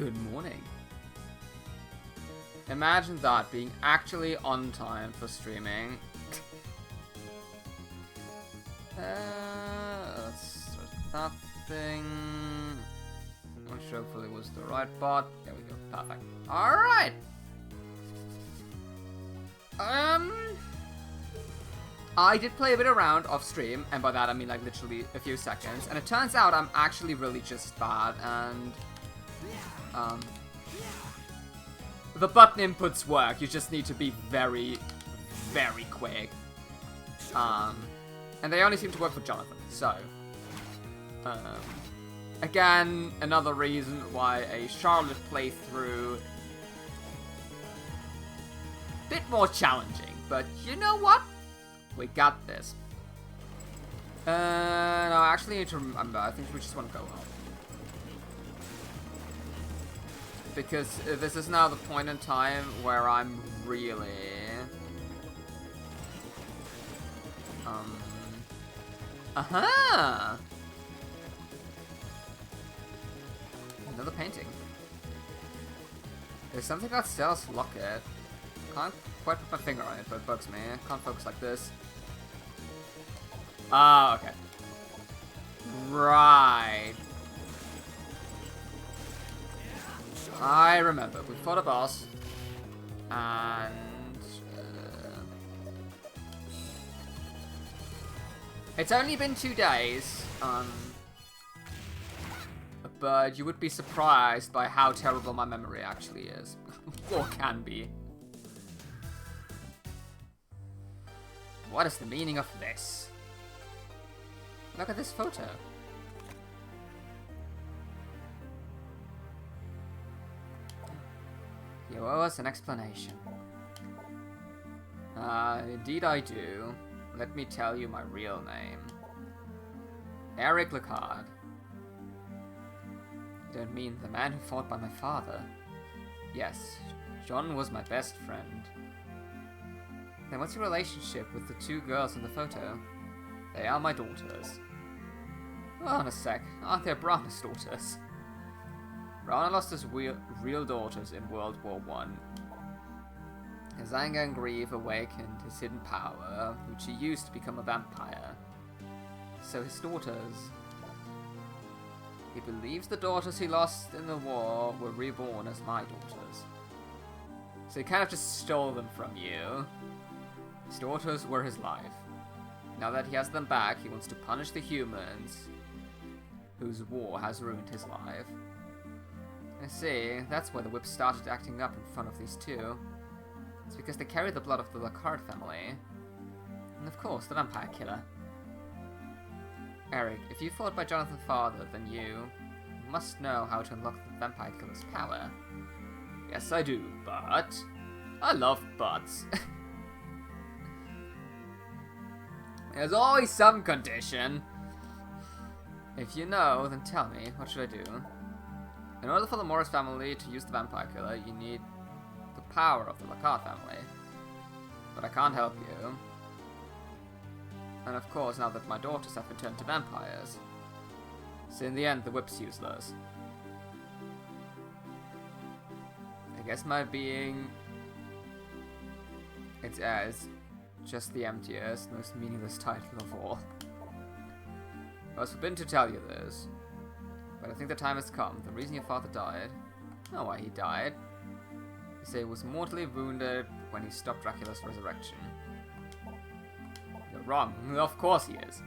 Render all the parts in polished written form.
Good morning. Imagine that, being actually on time for streaming. Let's start that thing. Which hopefully was the right bot. There we go. Perfect. Alright! I did play a bit around off stream, and by that I mean like literally a few seconds, and it turns out I'm actually really just bad, and the button inputs work, you just need to be very, very quick. And they only seem to work for Jonathan, so again, another reason why a Charlotte playthrough bit more challenging, but you know what? We got this. No, I actually need to remember. I think we just want to go home. Because this is now the point in time where I'm really... Aha! Another painting. There's something about Stella's locket. Can't quite put my finger on it, but it bugs me. I can't focus like this. Ah, okay. Right. I remember. We fought a boss. And... it's only been 2 days. But you would be surprised by how terrible my memory actually is. Or can be. What is the meaning of this? Look at this photo. You owe us an explanation. Indeed I do. Let me tell you my real name. Eric Lecard. You don't mean the man who fought by my father? Yes, John was my best friend. Then what's your relationship with the 2 girls in the photo? They are my daughters. Hold on a sec, aren't they Brana's daughters? Brana lost his real daughters in World War I. His anger and grief awakened his hidden power, which he used to become a vampire. So his daughters... He believes the daughters he lost in the war were reborn as my daughters. So he kind of just stole them from you. His daughters were his life. Now that he has them back, he wants to punish the humans whose war has ruined his life. I see, that's why the whip started acting up in front of these 2. It's because they carry the blood of the Lecard family. And of course, the vampire killer. Eric, if you fought by Jonathan's father, then you must know how to unlock the vampire killer's power. Yes, I do, but... I love buts. There's always some condition. If you know, then tell me, what should I do? In order for the Morris family to use the vampire killer, you need the power of the Lecard family. But I can't help you. And of course, now that my daughters have been turned to vampires. So in the end, the whip's useless. I guess my being... It's as just the emptiest, most meaningless title of all. I was forbidden to tell you this, but I think the time has come. The reason your father died... Not why he died. They say he was mortally wounded when he stopped Dracula's resurrection. You're wrong. Of course he is.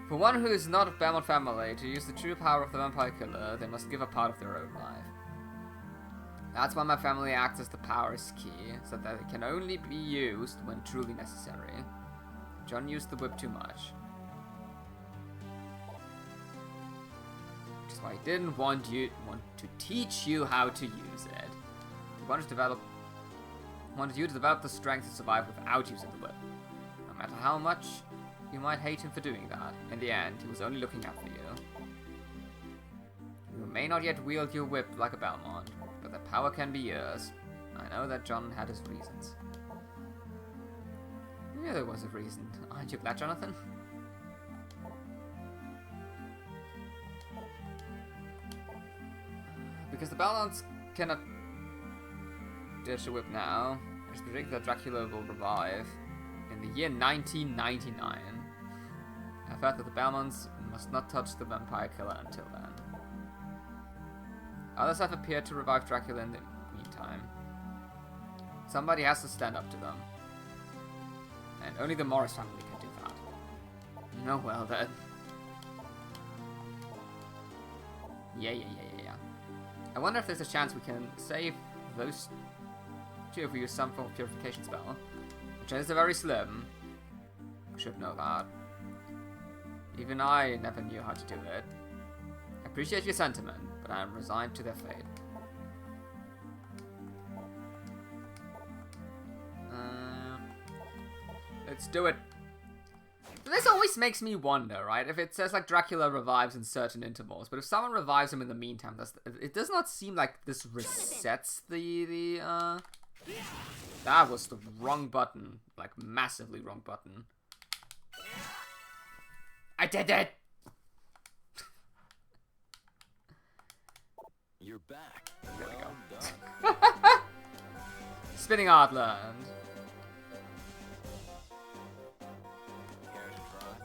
For one who is not of Belmont family, to use the true power of the vampire killer, they must give a part of their own life. That's why my family acts as the power's key, so that it can only be used when truly necessary. John used the whip too much. Which is why he didn't want to teach you how to use it. He wanted you to develop the strength to survive without using the whip. No matter how much you might hate him for doing that, in the end, he was only looking out for you. You may not yet wield your whip like a Belmont, but the power can be yours. I know that John had his reasons. Yeah, there was a reason. Aren't you glad, Jonathan? Because the Balance cannot ditch a whip now, it's predicted that Dracula will revive in the year 1999. I've heard that the Belmonts must not touch the vampire killer until then. Others have appeared to revive Dracula in the meantime. Somebody has to stand up to them. And only the Morris family can do that. No, well then. Yeah. I wonder if there's a chance we can save those two if we use some form of purification spell. The chances are very slim. Should know that. Even I never knew how to do it. I appreciate your sentiment, but I am resigned to their fate. Let's do it. This always makes me wonder, right? If it says like Dracula revives in certain intervals, but if someone revives him in the meantime, it does not seem like this resets the That was the wrong button, like massively wrong button. I did it. You're back. There we go. Done. Spinning Heartland.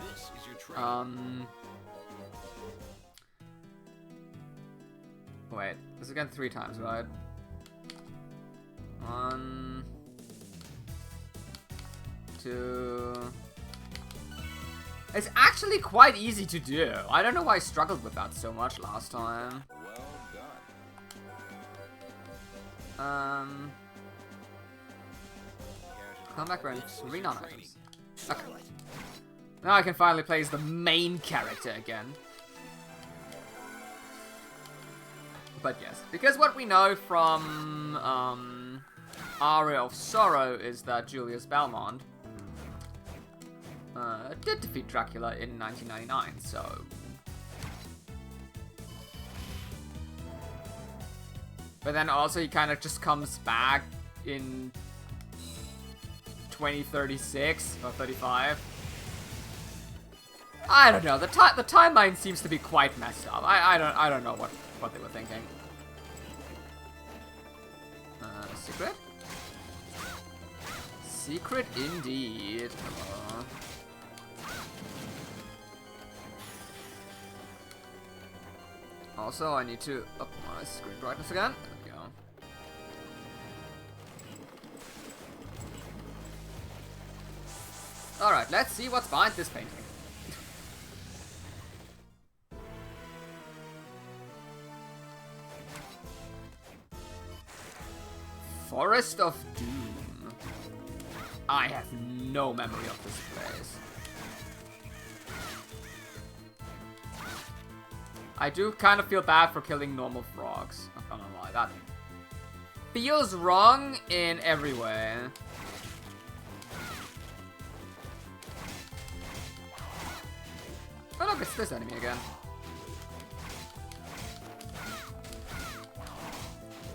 This is your train. Wait, this is again 3 times, right? 1, 2. It's actually quite easy to do. I don't know why I struggled with that so much last time. Well done. Comeback range 3 non-items. Okay. Now I can finally play as the main character again. But yes, because what we know from Aria of Sorrow is that Julius Belmont did defeat Dracula in 1999, so... But then also he kind of just comes back in 2036 or 35. I don't know. The timeline seems to be quite messed up. I don't know what they were thinking. Secret? Secret indeed. Also, I need to up my screen brightness again. There we go. Alright, let's see what's behind this painting. Forest of Doom. I have no memory of this place. I do kind of feel bad for killing normal frogs. I'm not gonna lie, that feels wrong in every way. Oh look, it's this enemy again.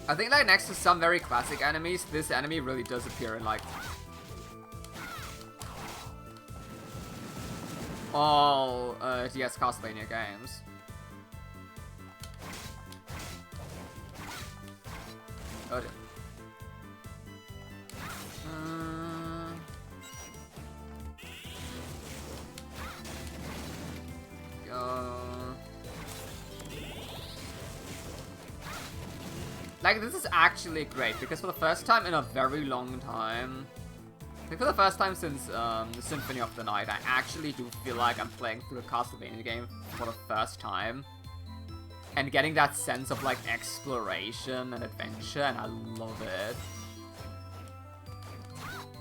I think like next to some very classic enemies, this enemy really does appear in like all DS Castlevania games. Oh dear. Go. Like, this is actually great, because for the first time in a very long time, I think for the first time since the Symphony of the Night, I actually do feel like I'm playing through a Castlevania game for the first time. And getting that sense of, like, exploration and adventure, and I love it.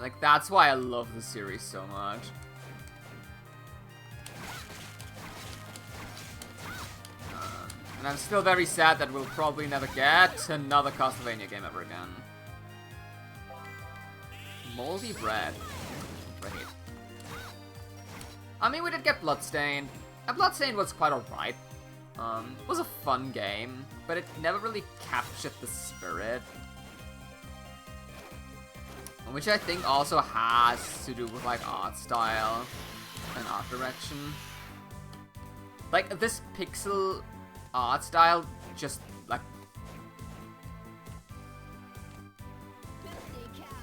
Like, that's why I love the series so much. And I'm still very sad that we'll probably never get another Castlevania game ever again. Moldy bread. Great. I mean, we did get Bloodstained. And Bloodstained was quite alright. It was a fun game, but it never really captured the spirit. Which I think also has to do with, like, art style and art direction. Like, this pixel art style just, like,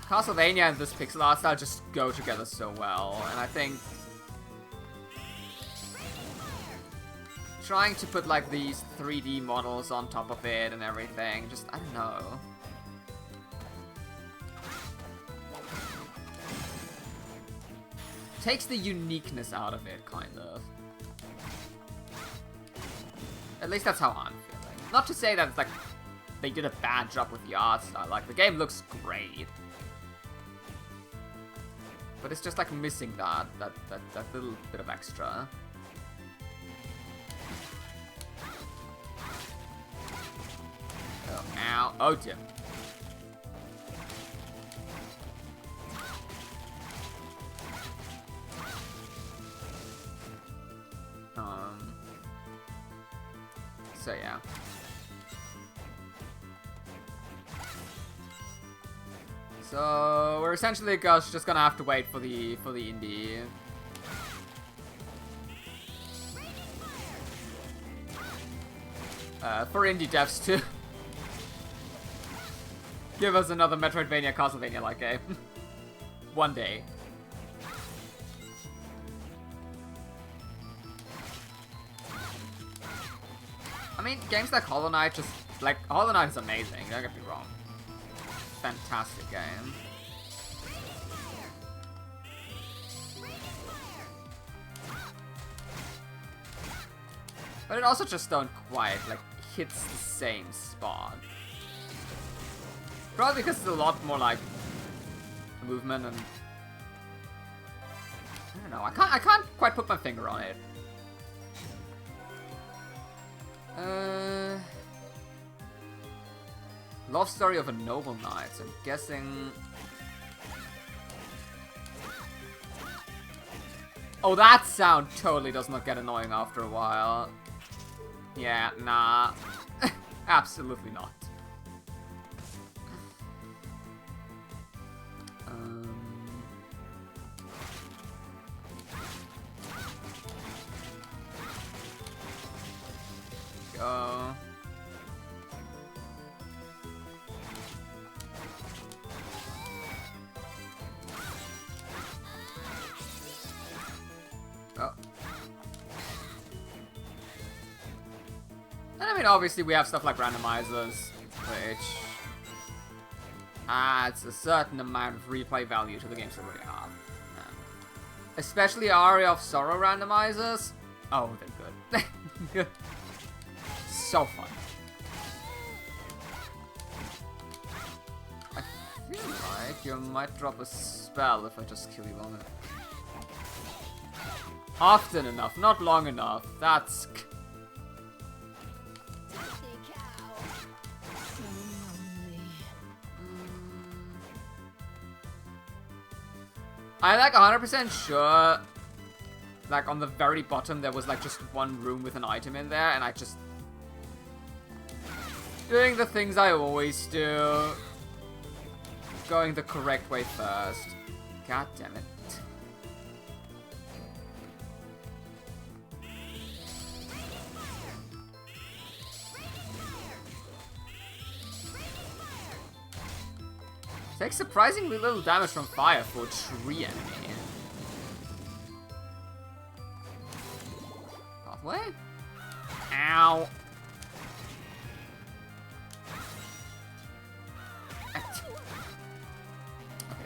Castlevania and this pixel art style just go together so well, and I think trying to put like these 3D models on top of it and everything, just, I don't know. Takes the uniqueness out of it, kind of. At least that's how I'm feeling. Not to say that it's like they did a bad job with the art style, like the game looks great. But it's just like missing that little bit of extra. Oh, ow. Oh dear. So yeah. So we're essentially just gonna have to wait for the indie. For indie devs to give us another Metroidvania, Castlevania-like game. One day. I mean, games like Hollow Knight just... Like, Hollow Knight is amazing, don't get me wrong. Fantastic game. But it also just don't quite, like, hits the same spot. Probably because it's a lot more, like, movement and... I don't know, I can't quite put my finger on it. Love story of a noble knight, so I'm guessing... Oh, that sound totally does not get annoying after a while. Yeah, nah. Absolutely not. Go. Oh. And I mean, obviously we have stuff like randomizers, which adds a certain amount of replay value to the games we already have. Especially Aria of Sorrow randomizers. Oh, they're good. So fun. I feel like you might drop a spell if I just kill you on it. Often enough, not long enough. That's... I'm like 100% sure, like on the very bottom there was like just one room with an item in there, and I just... Doing the things I always do. Going the correct way first. God damn it. Takes surprisingly little damage from fire for a tree enemy. Pathway? Ow. Okay,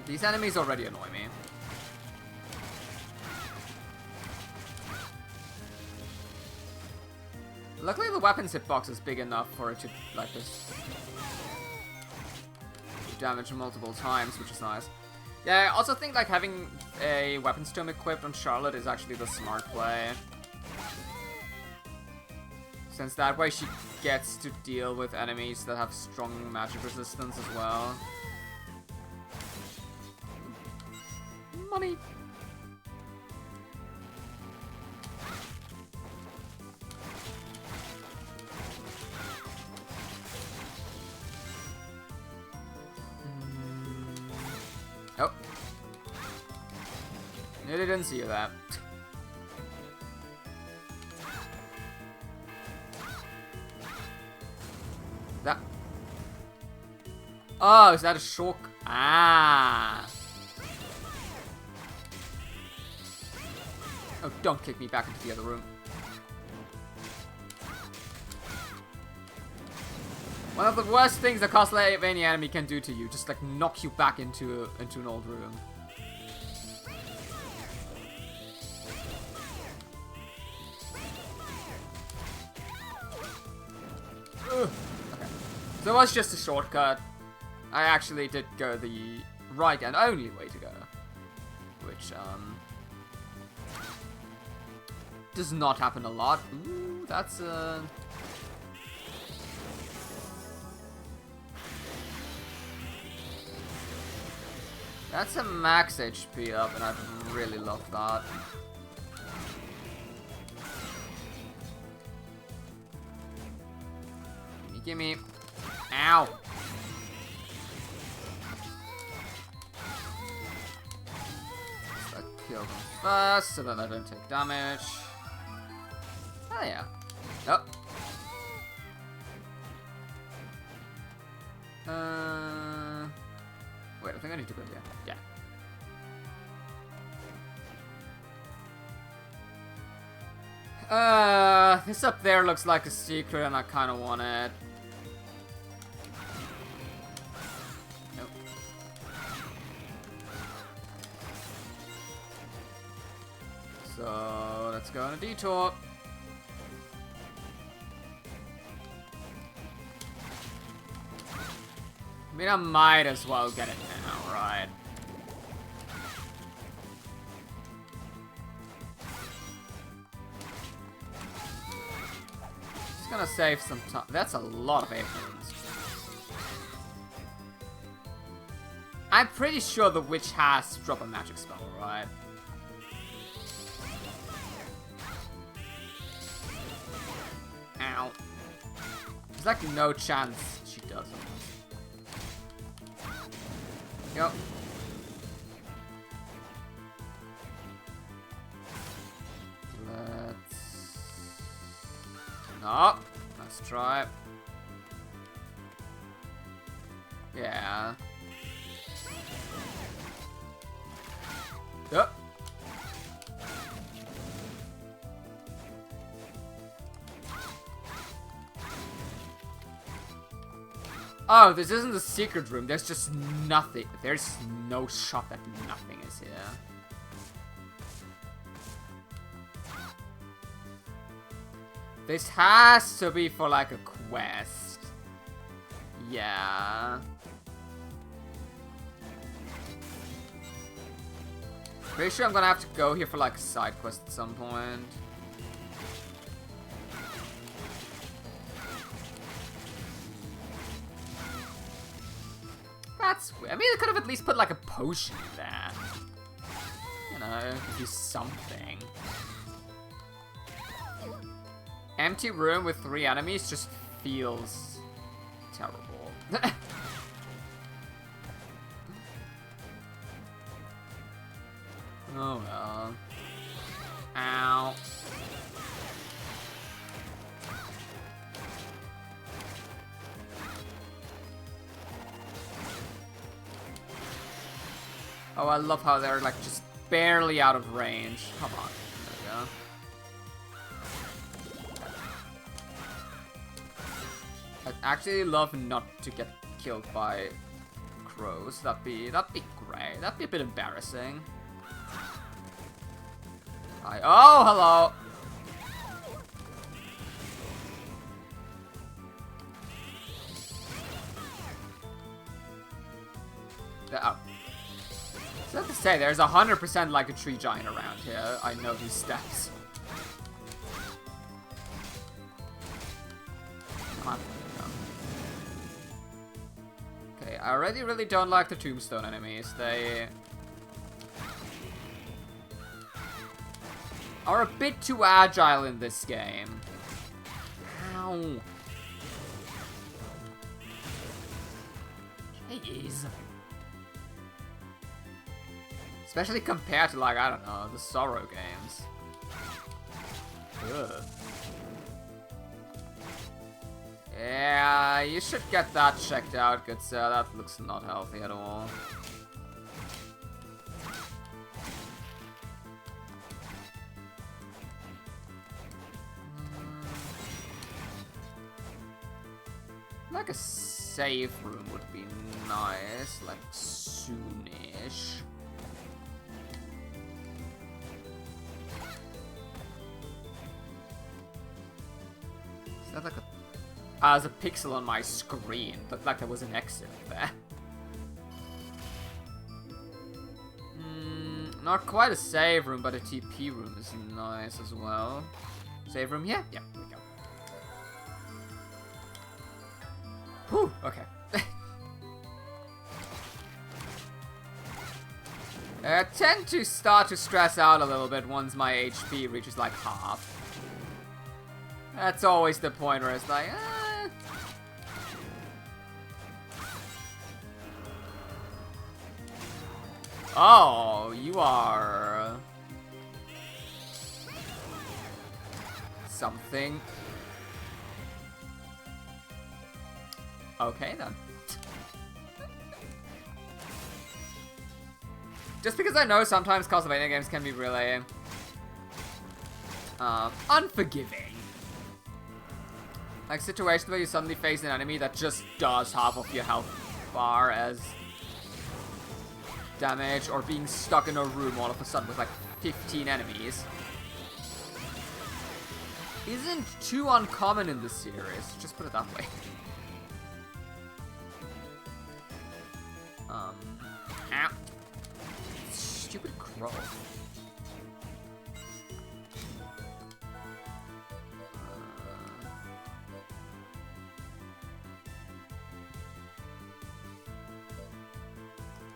these enemies already annoy me. Luckily the weapons hitbox is big enough for it to, like, just damage multiple times, which is nice. Yeah, I also think like having a weapons tome equipped on Charlotte is actually the smart play. Since that way she gets to deal with enemies that have strong magic resistance as well. Money! Oh. Nearly didn't see that. That. Oh, is that a shock? Ah! Oh, don't kick me back into the other room. One of the worst things a Castlevania enemy can do to you, just like knock you back into an old room. Ugh. Okay. So it was just a shortcut. I actually did go the right and only way to go. Which, does not happen a lot. Ooh, that's, that's a max HP up, and I'd really love that. Gimme. Ow. Let's kill them first so that I don't take damage. Oh yeah. Nope. Wait, I think I need to go here. Yeah. This up there looks like a secret and I kinda want it. Nope. So, let's go on a detour. I mean, I might as well get it now, right? Just gonna save some time. That's a lot of aprons. I'm pretty sure the witch has to drop a magic spell, right? Ow. There's like no chance she doesn't. Yep. Let's try it. Yeah. Yep. Oh, this isn't the secret room. There's just nothing. There's no shot that nothing is here. This has to be for like a quest. Yeah. Pretty sure I'm gonna have to go here for like a side quest at some point. That's weird. I mean, they could have at least put like a potion in there. You know, do something. Empty room with 3 enemies just feels terrible. Oh well. Ow. Oh, I love how they're like just barely out of range. Come on. There we go. I'd actually love not to get killed by crows. That'd be great. That'd be a bit embarrassing. Hi. Oh, hello. Oh. So I have to say, there's 100% like a tree giant around here. I know these steps. Come on. Okay, I already really don't like the tombstone enemies. They are a bit too agile in this game. Ow. Jeez. Especially compared to, like, I don't know, the Sorrow games. Ugh. Yeah, you should get that checked out, good sir. That looks not healthy at all. Like a safe room would be nice, like soonish. Is that like a... there's a pixel on my screen. Looked like there was an exit there. Not quite a save room, but a TP room is nice as well. Save room, yeah? Yeah, there we go. Whew, okay. I tend to start to stress out a little bit once my HP reaches like half. That's always the point where it's like, Oh, you are... something. Okay, then. Just because I know sometimes Castlevania games can be really... unforgiving. Like situations where you suddenly face an enemy that just does half of your health bar as damage, or being stuck in a room all of a sudden with like 15 enemies. Isn't too uncommon in this series, just put it that way. Ow. Stupid crow.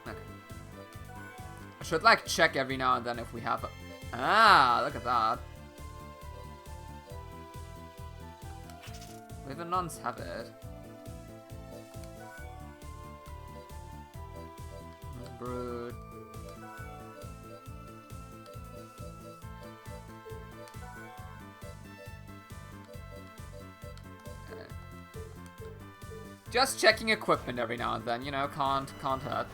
Okay. I should like check every now and then if we have a... Ah, look at that. Liver nuns have it. Brood. Okay. Just checking equipment every now and then, you know, can't hurt.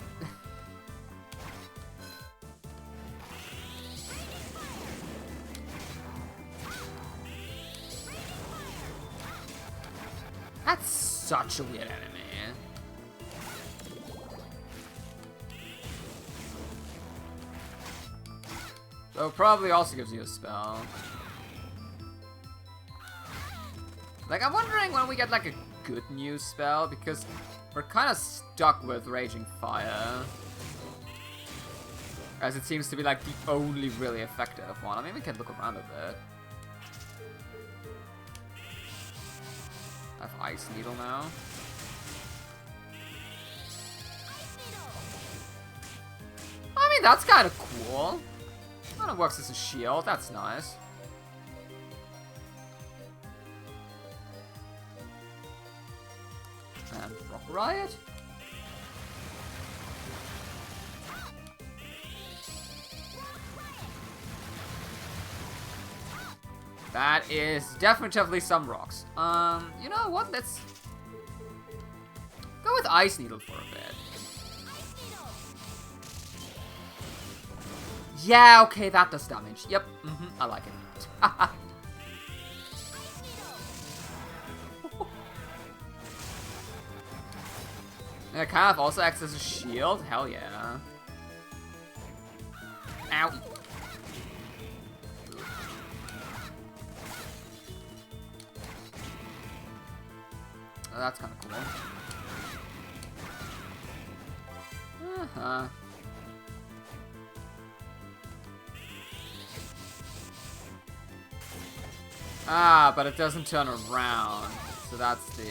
That's such a weird enemy. So probably also gives you a spell. Like, I'm wondering when we get like a good new spell, because we're kind of stuck with Raging Fire, as it seems to be like the only really effective one. I mean, we can look around a bit. I have Ice Needle now. I mean, that's kind of cool. Kind of works as a shield, that's nice. And Rock Riot? That is definitely some rocks. You know what? Let's go with Ice Needle for a bit. Yeah, okay, that does damage. Yep, I like it. It kind of also acts as a shield. Hell yeah. Ow. Oh, that's kind of cool. Uh-huh. Ah, but it doesn't turn around. So that's the...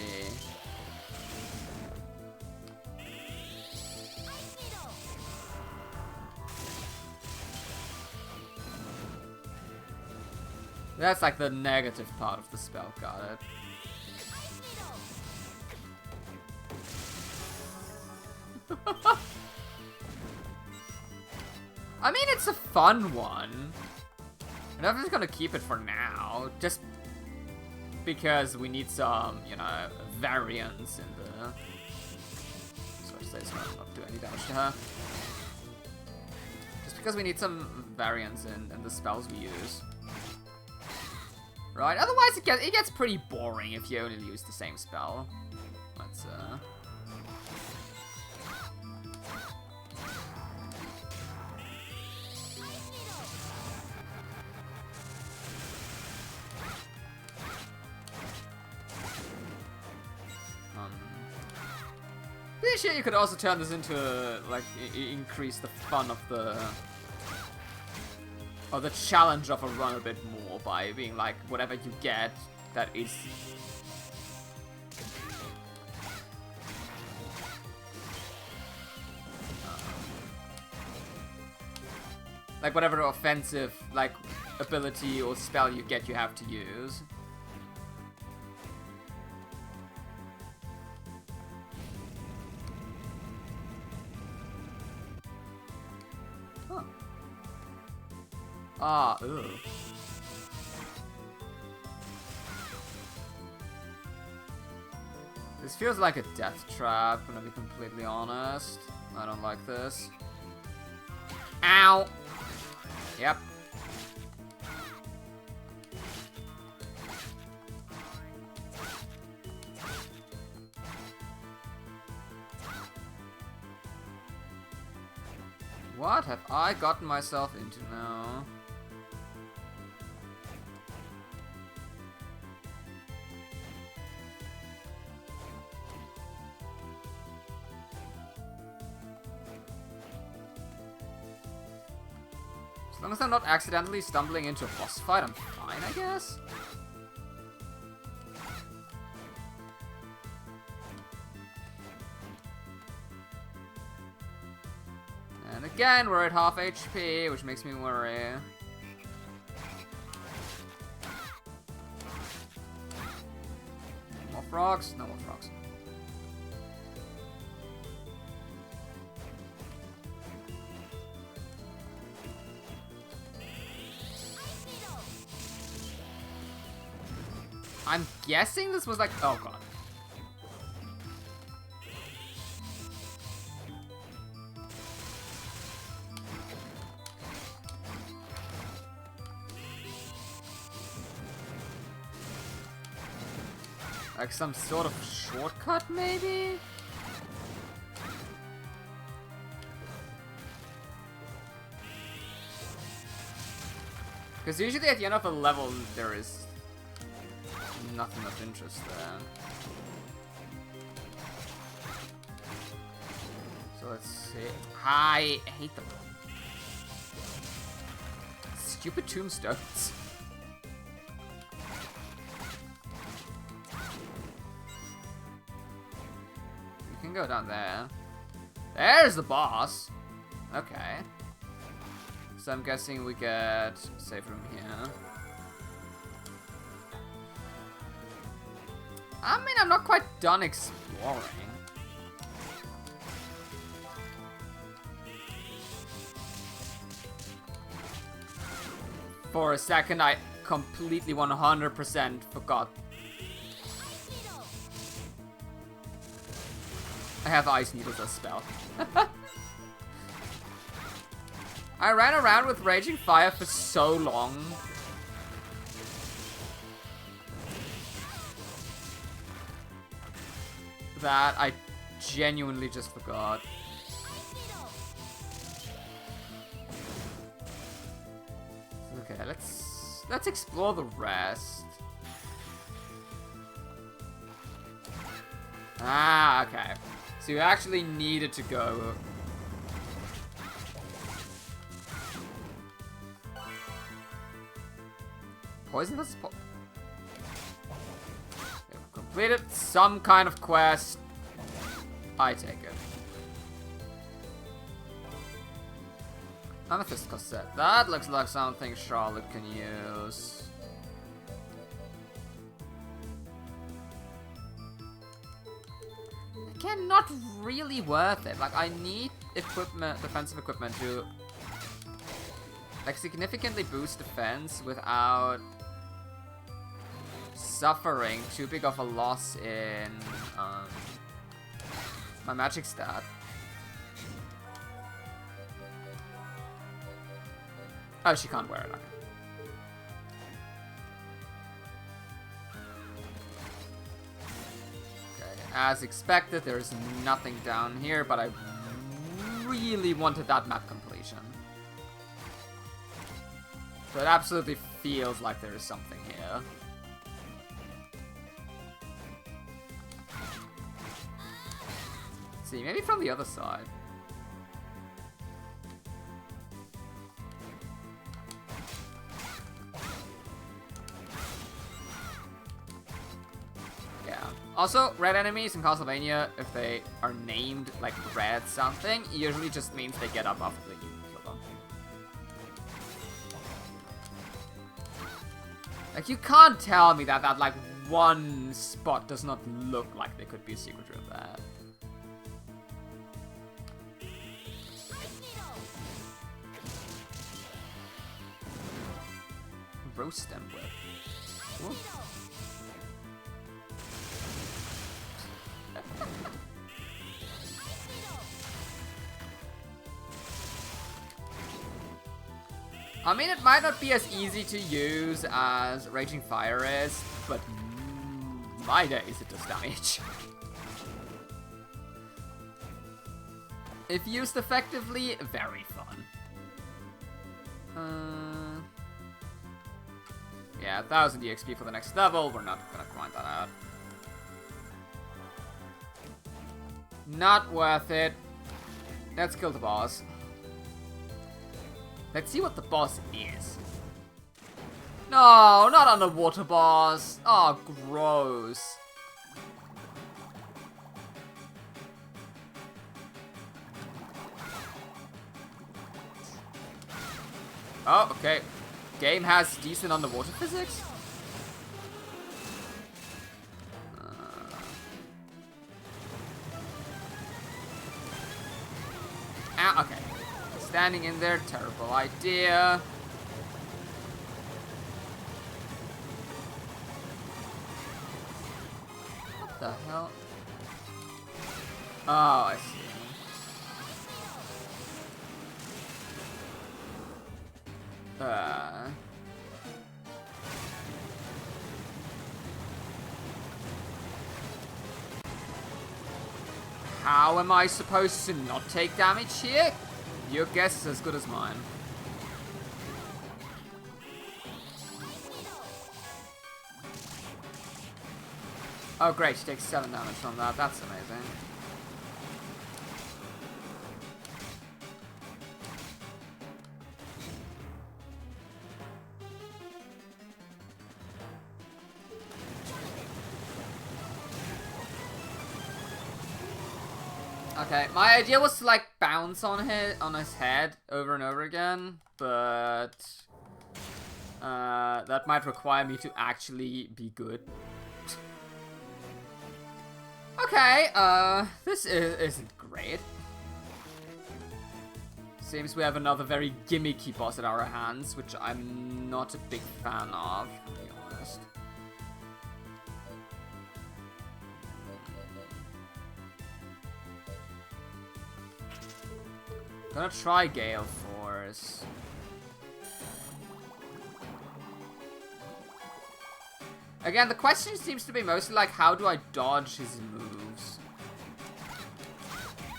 That's like the negative part of the spell, got it. I mean, it's a fun one. I'm just gonna keep it for now. Just because we need some, you know, variance in the... So I say it's not do any damage to her. Just because we need some variance in the spells we use. Right, otherwise it gets pretty boring if you only use the same spell. Let's, Pretty sure you could also turn this into, like, increase the fun of the... or the challenge of a run a bit more by being like, whatever you get, that is... like, whatever offensive, like, ability or spell you get, you have to use. Ah, ugh. This feels like a death trap, I'm gonna be completely honest. I don't like this. Ow! Yep. What have I gotten myself into now? As long as I'm not accidentally stumbling into a boss fight, I'm fine, I guess? And again, we're at half HP, which makes me worry. More frogs? No more frogs. I'm guessing this was like... oh god. Like some sort of shortcut, maybe? Because usually at the end of a level, there is nothing of interest there. So let's see. I hate them. Stupid tombstones. You can go down there. There's the boss. Okay. So I'm guessing we get save room here. I mean, I'm not quite done exploring. For a second, I completely 100% forgot. I have ice needles as spell. I ran around with Raging Fire for so long. That I genuinely just forgot. Okay, let's explore the rest. Ah, okay. So you actually needed to go. Poisonous completed some kind of quest. I take it. Amethyst cassette. That looks like something Charlotte can use. Again, not really worth it. Like, I need equipment, defensive equipment to like significantly boost defense without suffering too big of a loss in my magic stat. Oh, she can't wear it. Okay. As expected, there's nothing down here, but I really wanted that map completion. So it absolutely feels like there is something here. Let's see, maybe from the other side. Also, red enemies in Castlevania, if they are named like red something, usually just means they get up after you kill them. Like, you can't tell me that like one spot does not look like there could be a secret room there. Roast them with. Ooh. I mean, it might not be as easy to use as Raging Fire is, but my days it does damage. If used effectively, very fun. Yeah, 1000 EXP for the next level, we're not gonna grind that out. Not worth it. Let's kill the boss. Let's see what the boss is. No, not underwater boss. Oh, gross. Oh, okay. Game has decent underwater physics. Okay. Standing in there, terrible idea. What the hell? Oh, I see. How am I supposed to not take damage here? Your guess is as good as mine. Oh great, she takes 7 damage from that. That's amazing. Okay, my idea was to like bounce on his head over and over again, but that might require me to actually be good. Okay, this isn't great. Seems we have another very gimmicky boss at our hands, which I'm not a big fan of, to be honest. Gonna try Gale Force. Again, the question seems to be mostly like, how do I dodge his moves?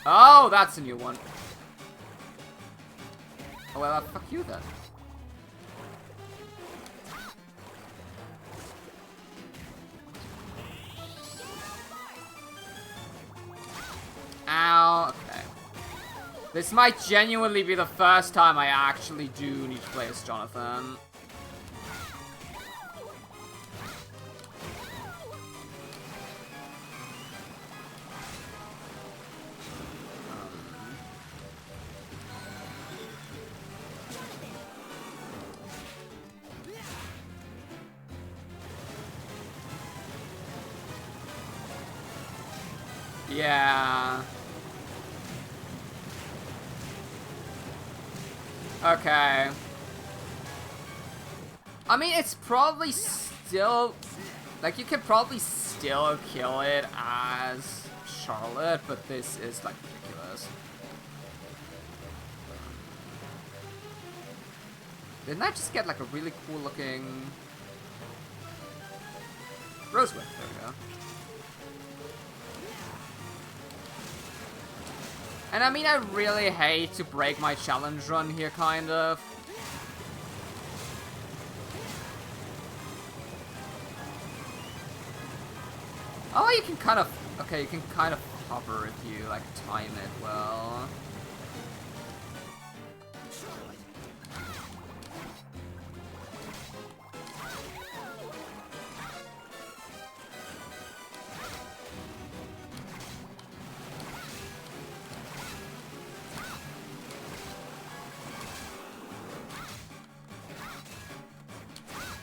Oh, that's a new one. Oh, well, fuck you then. Ow, okay. This might genuinely be the first time I actually do need to play as Jonathan. Yeah. Okay. I mean, it's probably still Like, you can probably still kill it as Charlotte, but this is, like, ridiculous. Didn't I just get, like, a really cool-looking... Rosewood? There we go. And I mean, I really hate to break my challenge run here, kind of. Oh, you can kind of... Okay, you can kind of hover if you, like, time it well.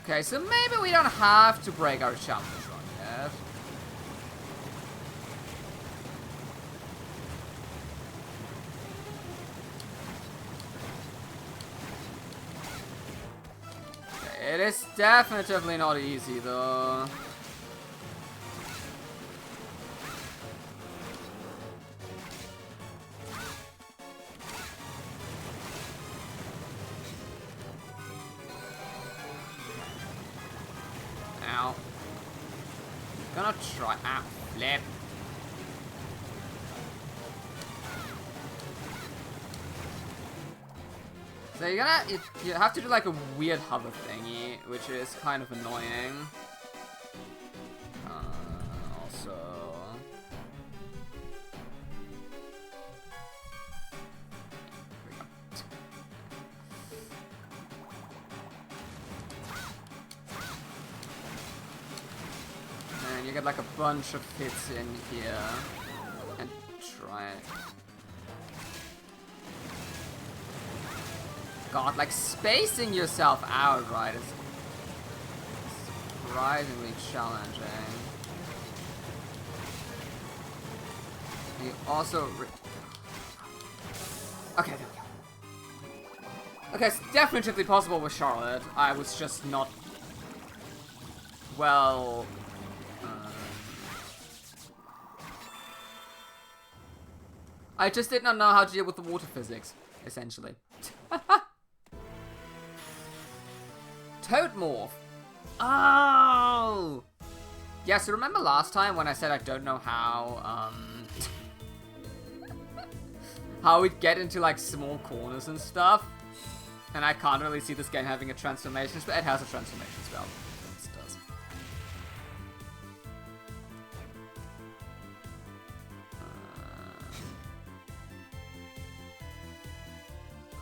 Okay, so maybe we don't have to break our challenge run yet. Okay, it is definitely not easy, though. Ow. Gonna try. Ah, flip. So you're gonna. You have to do like a weird hover thingy, which is kind of annoying. Also. Here we go. And you get like a bunch of hits in here. And try it. God, like spacing yourself out, right, is surprisingly challenging. You also... Okay, there we go. Okay, it's definitely possible with Charlotte. I was just not... Well... I just did not know how to deal with the water physics, essentially. Toad Morph! Oh! Yeah, so remember last time when I said I don't know how, how we'd get into, like, small corners and stuff? And I can't really see this game having a transformation spell. It has a transformation spell. It does.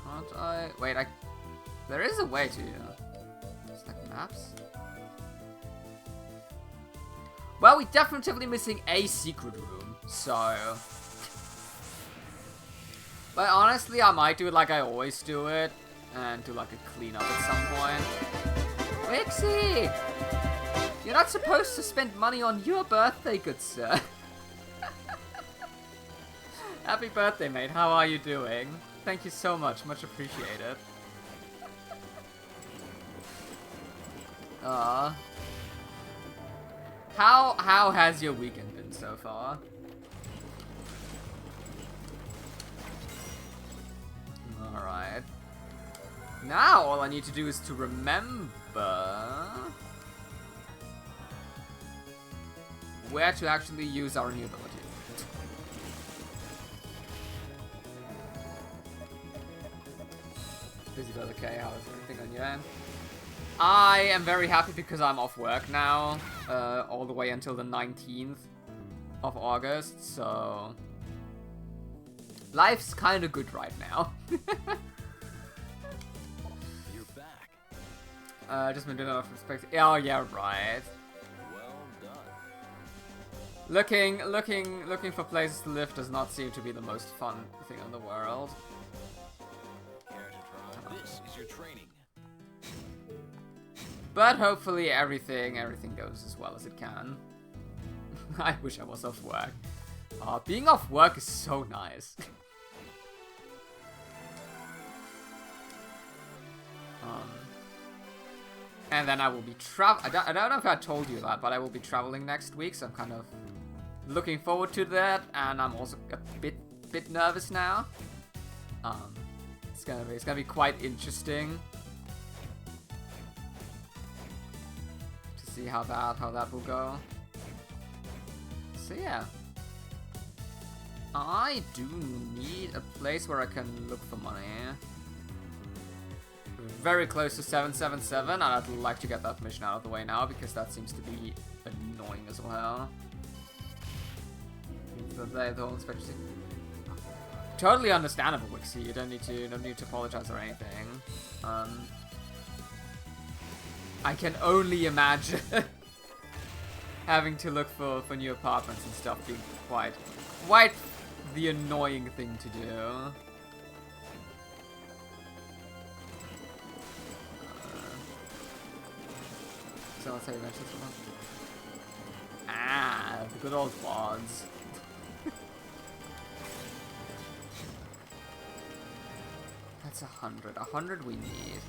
Can't I? Wait, there is a way to... It's like maps? Well, we're definitely missing a secret room, so... But honestly, I might do it like I always do it, and do like a cleanup at some point. Wixie! You're not supposed to spend money on your birthday, good sir. Happy birthday, mate. How are you doing? Thank you so much. Much appreciated. How has your weekend been so far? Alright. Now all I need to do is to remember where to actually use our new ability. Visible, okay, how is everything on your end? I am very happy because I'm off work now, all the way until the 19th of August, so... Life's kinda good right now. You're back. Just been doing a lot of respect. Oh yeah, right. Well done. Looking for places to live does not seem to be the most fun thing in the world. Care to try? This is your training. But hopefully everything goes as well as it can. I wish I was off work. Being off work is so nice. And then I will be I don't know if I told you that, but I will be traveling next week, so I'm kind of looking forward to that, and I'm also a bit nervous now. It's gonna be quite interesting to see how that will go. So yeah, I do need a place where I can look for money. We're very close to 777, and I'd like to get that mission out of the way now because that seems to be annoying as well. The whole inspection. Totally understandable, Wixie. You don't need to apologize or anything. I can only imagine having to look for new apartments and stuff being quite the annoying thing to do. So let's say eventually. Ah, the good old quads. That's 100. 100 we need.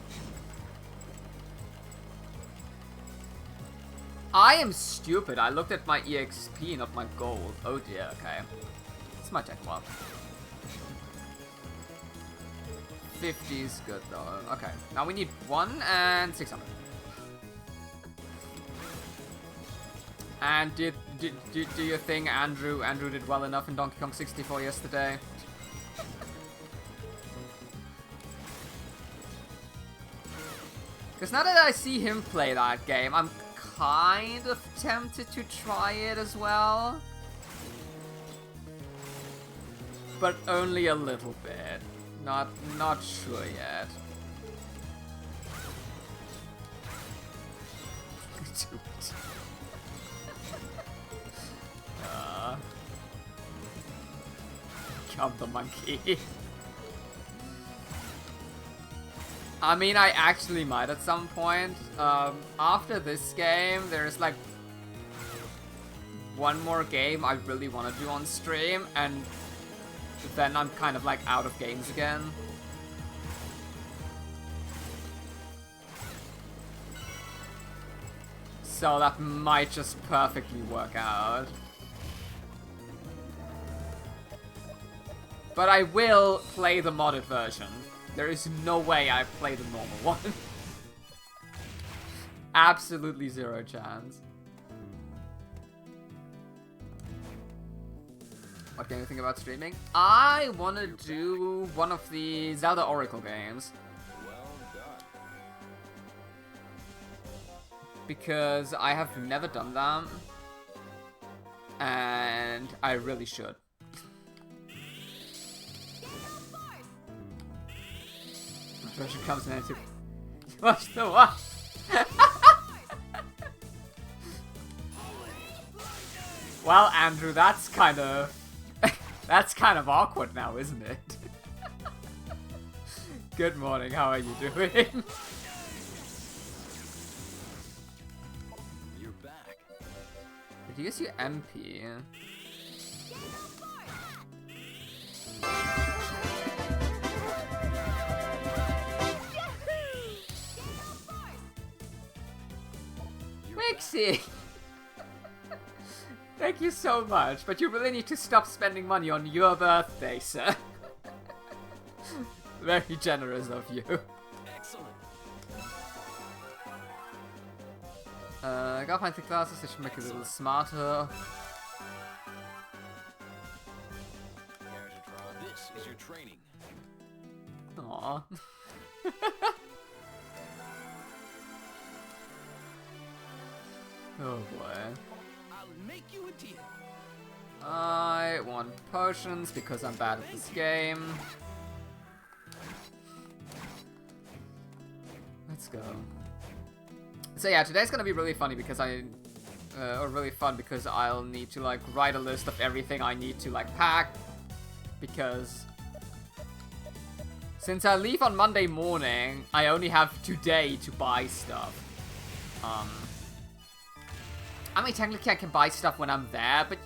I am stupid. I looked at my EXP, not my gold. Oh dear, okay. It's my tech club. 50 is good though. Okay, now we need 1 and 600. And do you think Andrew did well enough in Donkey Kong 64 yesterday? Because now that I see him play that game, I'm kind of tempted to try it as well. But only a little bit. Not sure yet. Come the monkey. I mean, I actually might at some point. After this game, there's like one more game I really want to do on stream, and then I'm kind of like out of games again. So that might just perfectly work out. But I will play the modded version. There is no way I play the normal one. Absolutely zero chance. What can you think about streaming? I want to do one of the Zelda Oracle games. Well done. Because I have never done them. And I really should. Version comes in to watch the what? Well, Andrew, that's kind of awkward now, isn't it? Good morning. How are you doing? You're back. Did you use your MP? Wixie! Thank you so much, but you really need to stop spending money on your birthday, sir. Very generous of you. Excellent. I gotta find the classes that should make it a little smarter. Care to try? This is your training. Aww. Oh boy. I'll make you a deal. I want potions because I'm bad at this game. Let's go. So yeah, today's gonna be really funny because really fun because I'll need to like write a list of everything I need to like pack, because since I leave on Monday morning, I only have today to buy stuff. I mean, technically I can buy stuff when I'm there, but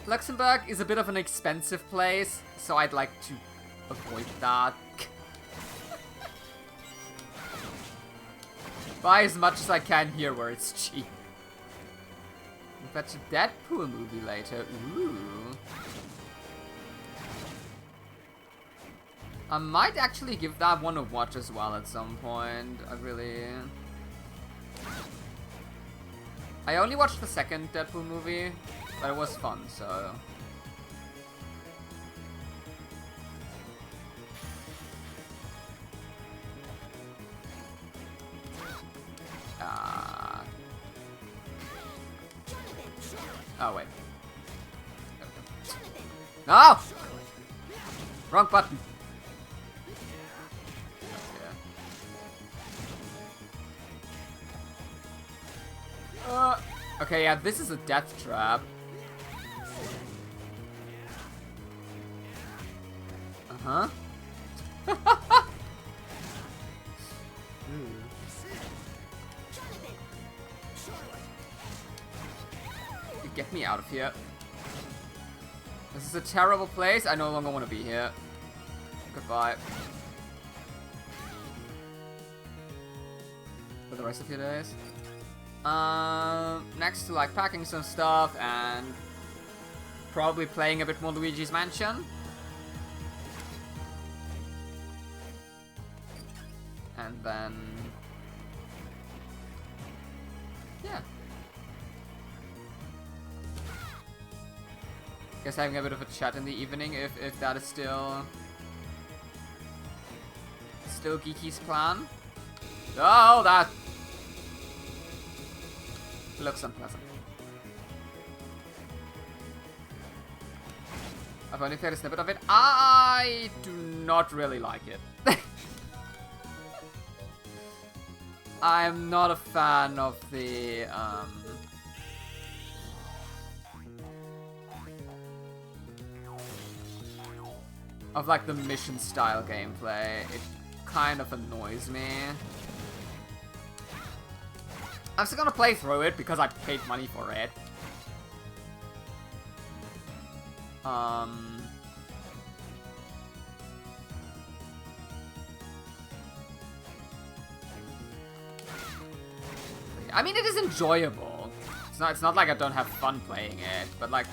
Luxembourg is a bit of an expensive place, so I'd like to avoid that. Buy as much as I can here where it's cheap. We'll fetch a Deadpool movie later. Ooh. I might actually give that one a watch as well at some point. I only watched the second Deadpool movie, but it was fun, so... Oh, wait. No! Wrong button. Okay, yeah, this is a death trap. Uh-huh. Get me out of here. This is a terrible place. I no longer want to be here. Goodbye. For the rest of your days. Next to like packing some stuff and probably playing a bit more Luigi's Mansion. And then... yeah. Guess having a bit of a chat in the evening if that is still Geeky's plan. Oh, that looks unpleasant. I've only played a snippet of it. I do not really like it. I'm not a fan of the of like the mission style gameplay. It kind of annoys me. I'm still gonna play through it because I paid money for it. I mean, it is enjoyable. It's not like I don't have fun playing it, but like...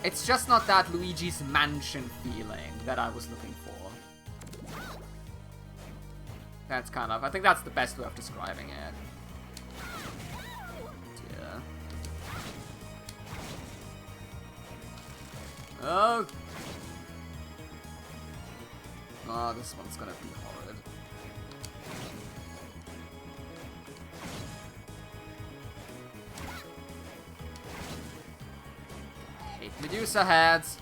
it's just not that Luigi's Mansion feeling that I was looking for. That's kind of... I think that's the best way of describing it. Dear. Oh! Oh, this one's gonna be horrid. Medusa heads.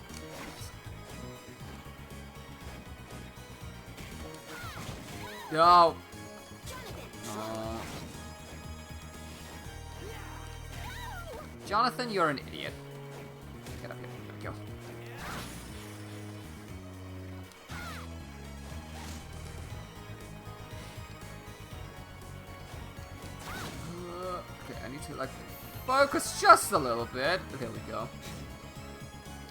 No. Oh. Jonathan, you're an idiot. Get up here. Go. Okay, I need to like focus just a little bit. There we go.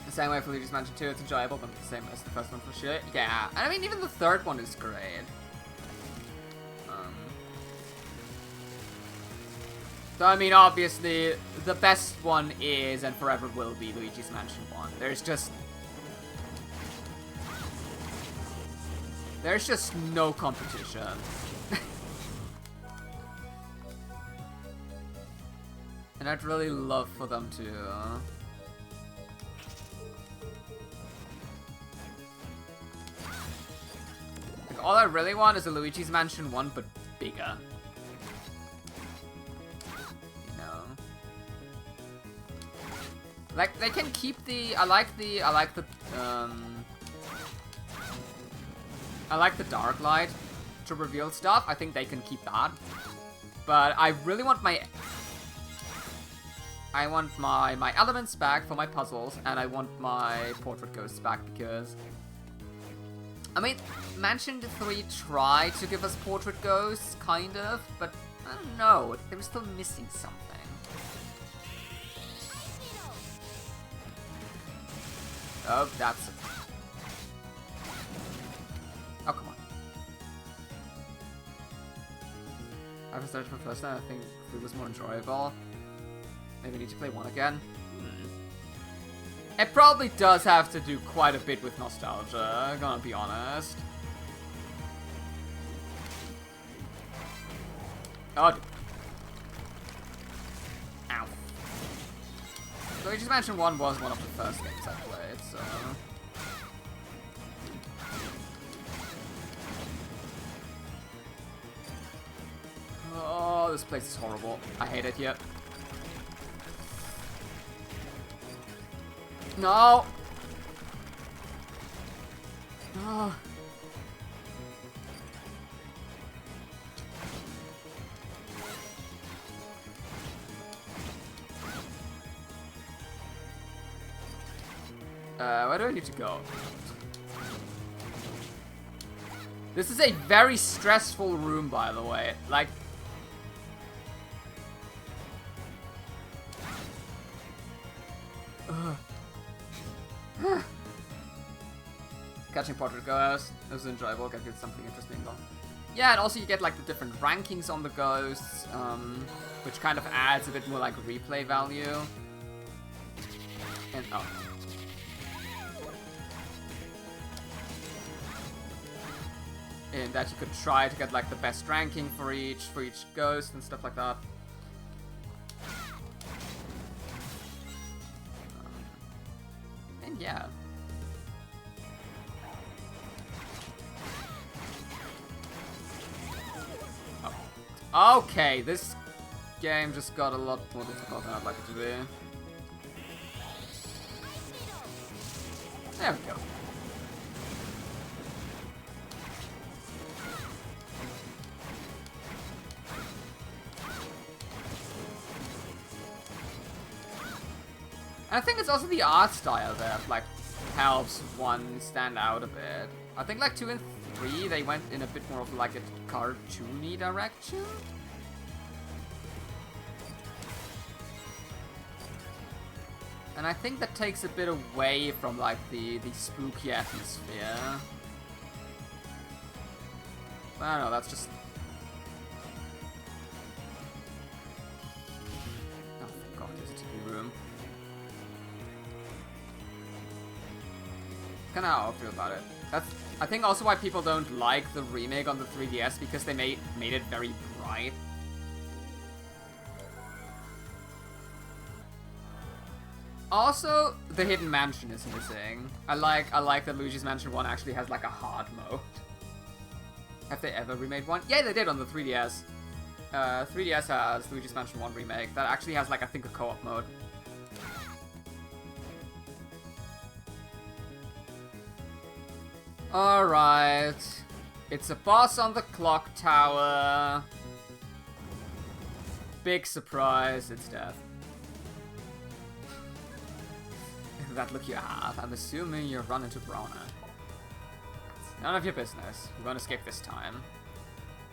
The same way for Luigi's Mansion 2, it's enjoyable, but the same as the first one for sure. Yeah, and I mean, even the third one is great. So, I mean, obviously, the best one is, and forever will be, Luigi's Mansion 1. There's just no competition. And I'd really love for them to... all I really want is a Luigi's Mansion 1, but bigger. You know? Like, they can keep the... I like the dark light to reveal stuff. I think they can keep that. But I really want my... I want my elements back for my puzzles, and I want my portrait ghosts back because... I mean, Mansion 3 tried to give us portrait ghosts, kind of, but I don't know, they were still missing something. Oh, that's it. Oh, come on. haven't started for the first time. I think 3 was more enjoyable. Maybe need to play 1 again. It probably does have to do quite a bit with nostalgia, gonna be honest. Oh, dude. Ow. Luigi's Mansion 1 was one of the first games I played, so... Oh, this place is horrible. I hate it here. No! No! Where do I need to go? This is a very stressful room, by the way. Like... Catching portrait ghosts. It was enjoyable. Get something interesting though. Yeah, and also you get like the different rankings on the ghosts, which kind of adds a bit more like replay value. And oh. And that you could try to get like the best ranking for each ghost and stuff like that. And yeah. Oh. Okay, this game just got a lot more difficult than I'd like it to be. There we go. And I think it's also the art style that like helps 1 stand out a bit. I think like 2 and 3 they went in a bit more of like a cartoony direction. And I think that takes a bit away from like the spooky atmosphere. I don't know, that's just... Oh, thank God, there's a TV room. Kinda how I feel about it. That's, I think, also why people don't like the remake on the 3DS, because they made it very bright. Also, the Hidden Mansion is missing. I like that Luigi's Mansion 1 actually has like a hard mode. Have they ever remade one? Yeah, they did on the 3DS. 3DS has Luigi's Mansion 1 remake that actually has like I think a co-op mode. Alright. It's a boss on the clock tower. Big surprise, it's death. That look you have, I'm assuming you've run into Browner. It's none of your business. You won't escape this time.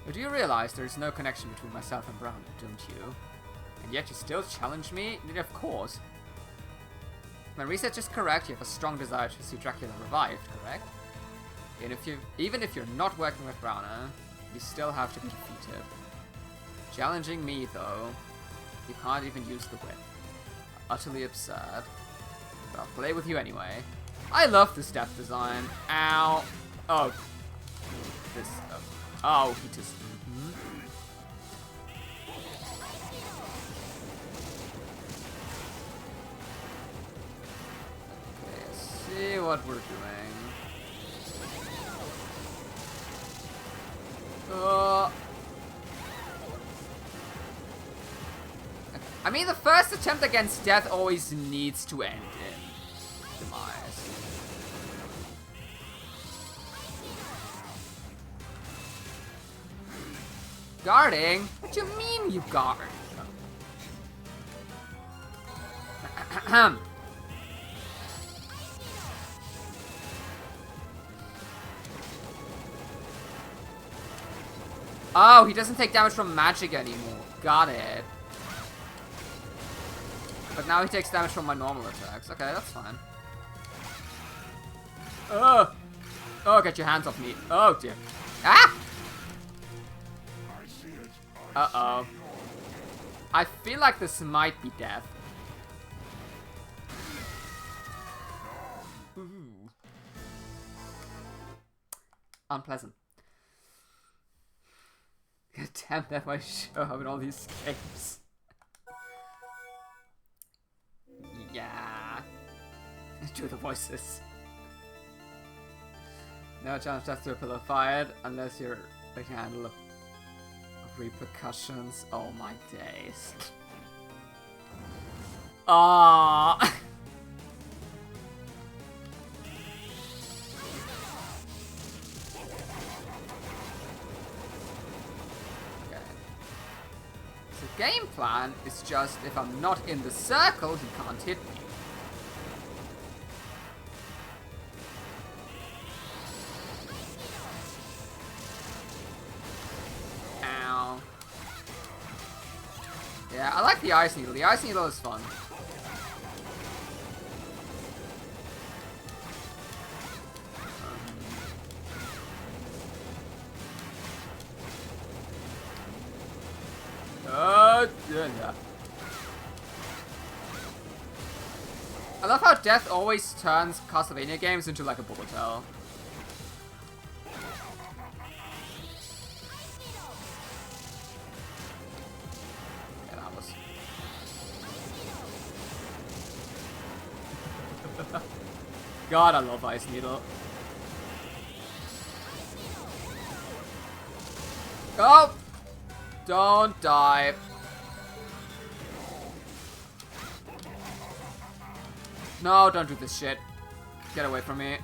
But do you realize there's no connection between myself and Browner, don't you? And yet you still challenge me? Of course. My research is correct, you have a strong desire to see Dracula revived, correct? And even if you're not working with Browner, you still have to be defeated. Challenging me, though, you can't even use the whip. Utterly absurd. But I'll play with you anyway. I love this death design. Ow. Oh. This. Oh, he just. Okay, let's see what we're doing. I mean, the first attempt against death always needs to end in demise. Guarding? What do you mean you guard? Oh, he doesn't take damage from magic anymore. Got it. But now he takes damage from my normal attacks. Okay, that's fine. Oh, get your hands off me. Oh, dear. Ah! Uh-oh. I feel like this might be death. Ooh. Unpleasant. God damn, that might show up in all these games. Yeah. Do the voices. No chance just to a pillow fired unless you're a handle of repercussions. Oh my days. Ah. Okay. So game plan is just if I'm not in the circle, he can't hit me. Yeah, I like the Ice Needle. The Ice Needle is fun. Yeah. I love how death always turns Castlevania games into like a bullet hell. God, I love Ice Needle. Oh! Don't die. No, don't do this shit. Get away from me.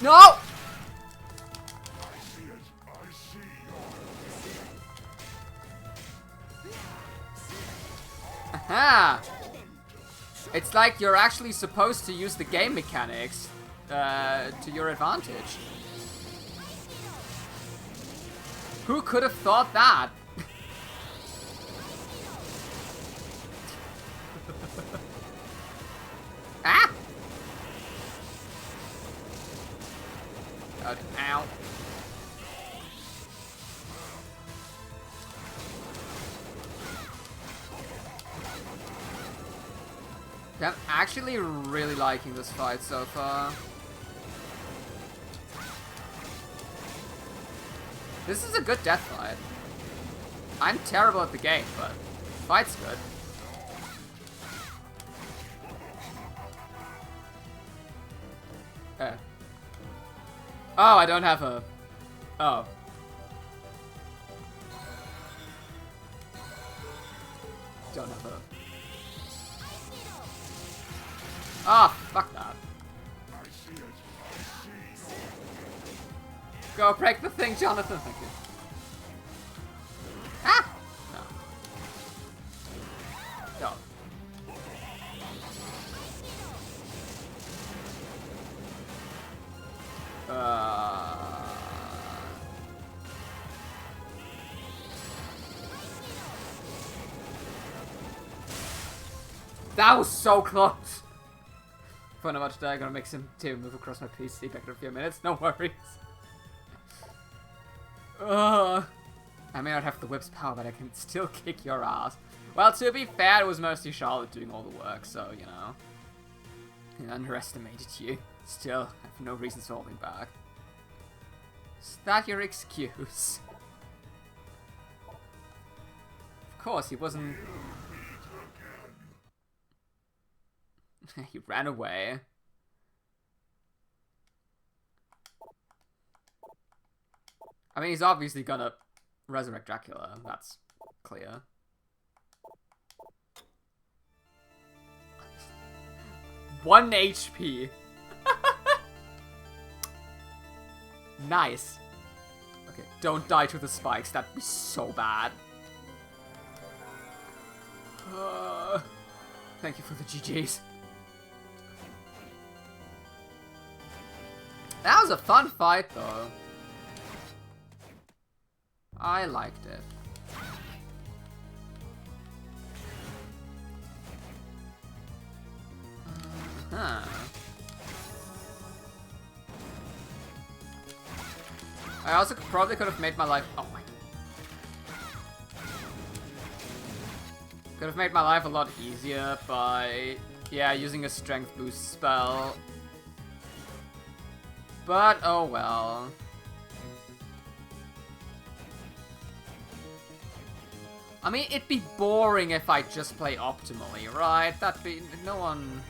No! Aha! It's like you're actually supposed to use the game mechanics to your advantage. Who could have thought that? Ah! God, ow. I'm actually really liking this fight so far. This is a good death fight. I'm terrible at the game, but the fight's good. Oh, I don't have a... Oh. Don't have a... Ah, oh, fuck that. Go break the thing, Jonathan. Thank you. Ah! No. No. That was so close! For not much I'm gonna make some tea move across my PC back in a few minutes, no worries. I may not have the whip's power, but I can still kick your ass. Well, to be fair, it was mostly Charlotte doing all the work, so, you know. I underestimated you. Still, I have no reason to hold me back. Is that your excuse? Of course, he wasn't... He ran away. I mean, he's obviously gonna resurrect Dracula. That's clear. One HP. Nice. Okay, don't die to the spikes. That'd be so bad. Thank you for the GGs. That was a fun fight, though. I liked it. I also probably could have made my life... Oh my... Could have made my life a lot easier by... Yeah, using a strength boost spell. But, oh well. I mean, it'd be boring if I just play optimally, right? That'd be... No one...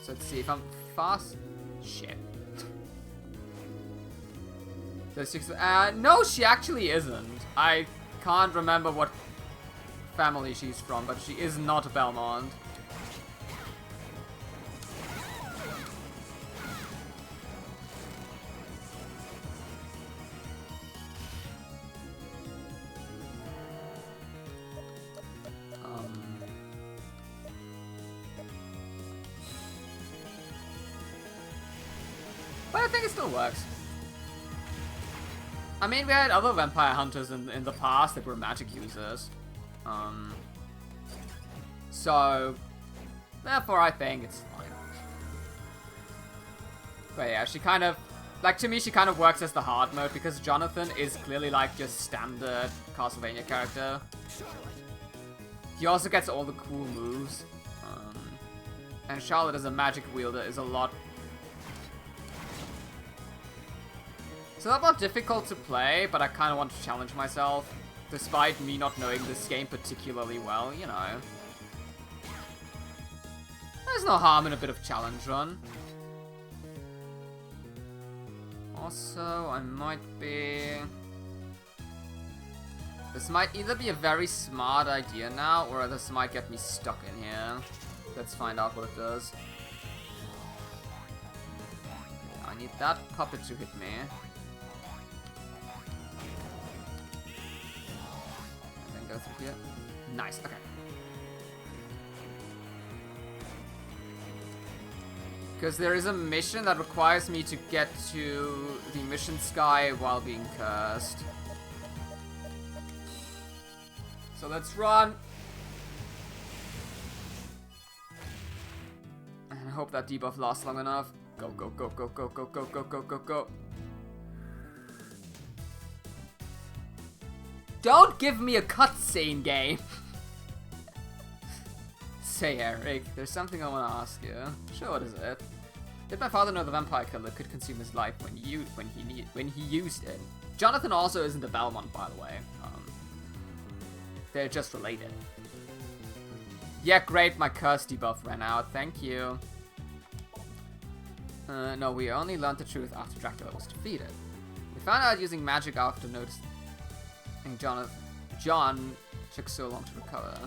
So let's see if I'm fast... Shit. No, she actually isn't. I can't remember what family she's from, but she is not a Belmont. But I think it still works. I mean, we had other vampire hunters in the past that were magic users. So, therefore I think it's fine. But yeah, she kind of, like, to me she kind of works as the hard mode because Jonathan is clearly like just standard Castlevania character. He also gets all the cool moves. And Charlotte as a magic wielder is a lot... It's a lot more difficult to play, but I kind of want to challenge myself. Despite me not knowing this game particularly well, you know. There's no harm in a bit of challenge run. Also, I might be... This might either be a very smart idea now, or this might get me stuck in here. Let's find out what it does. I need that puppet to hit me. Go through here. Nice, okay. Because there is a mission that requires me to get to the mission sky while being cursed. So let's run. And I hope that debuff lasts long enough. Go, go, go, go, go, go, go, go, go, go, go. Don't give me a cutscene game! Say, Eric, there's something I want to ask you. Sure, what is it? Did my father know the vampire killer could consume his life when he used it? Jonathan also isn't a Belmont, by the way. They're just related. Yeah, great, my curse debuff ran out. Thank you. No, we only learned the truth after Dracula was defeated. We found out using magic after noticing John took so long to recover.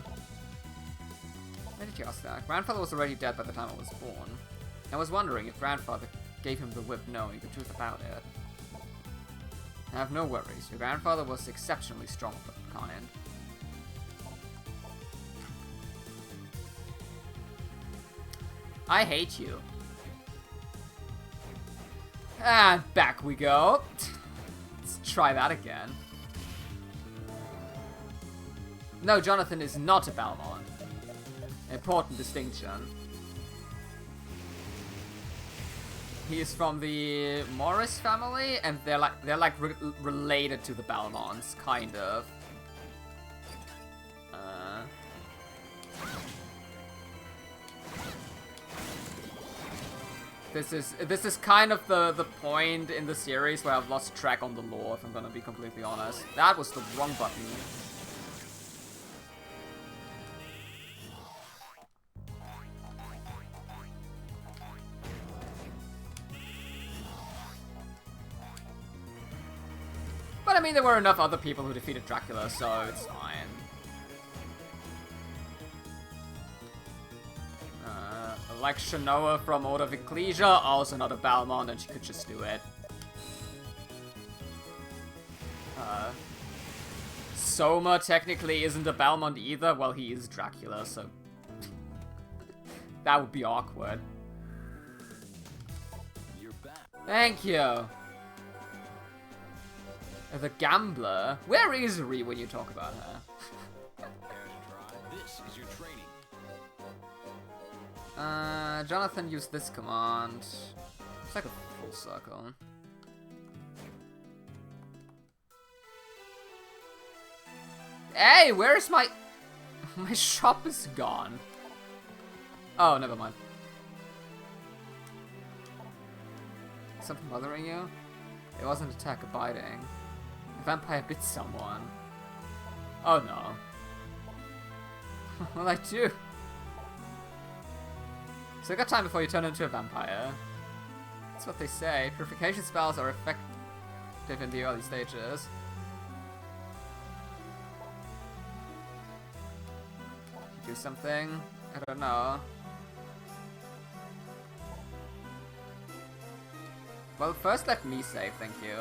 Why did you ask that? Grandfather was already dead by the time I was born. I was wondering if grandfather gave him the whip knowing the truth about it. I have no worries. Your grandfather was exceptionally strong but kind. I hate you. And back we go. Let's try that again. No, Jonathan is not a Belmont. Important distinction. He is from the Morris family, and they're like related to the Belmonts, kind of. This is kind of the point in the series where I've lost track on the lore, if I'm gonna be completely honest. That was the wrong button. But I mean, there were enough other people who defeated Dracula, so it's fine. Like Shanoa from Order of Ecclesia, also not a Belmont, and she could just do it. Soma technically isn't a Belmont either. Well, he is Dracula, so that would be awkward. You're back. Thank you. The Gambler? Where is Ree when you talk about her? Care to try? This is your training. Jonathan used this command. It's like a full circle. Hey, where is my... My shop is gone. Oh, never mind. Something bothering you? It wasn't attack or biting. A vampire bit someone. Oh no. Well, I do. So I got time before you turn into a vampire. That's what they say. Purification spells are effective in the early stages. Do something? I don't know. Well, first let me save, thank you.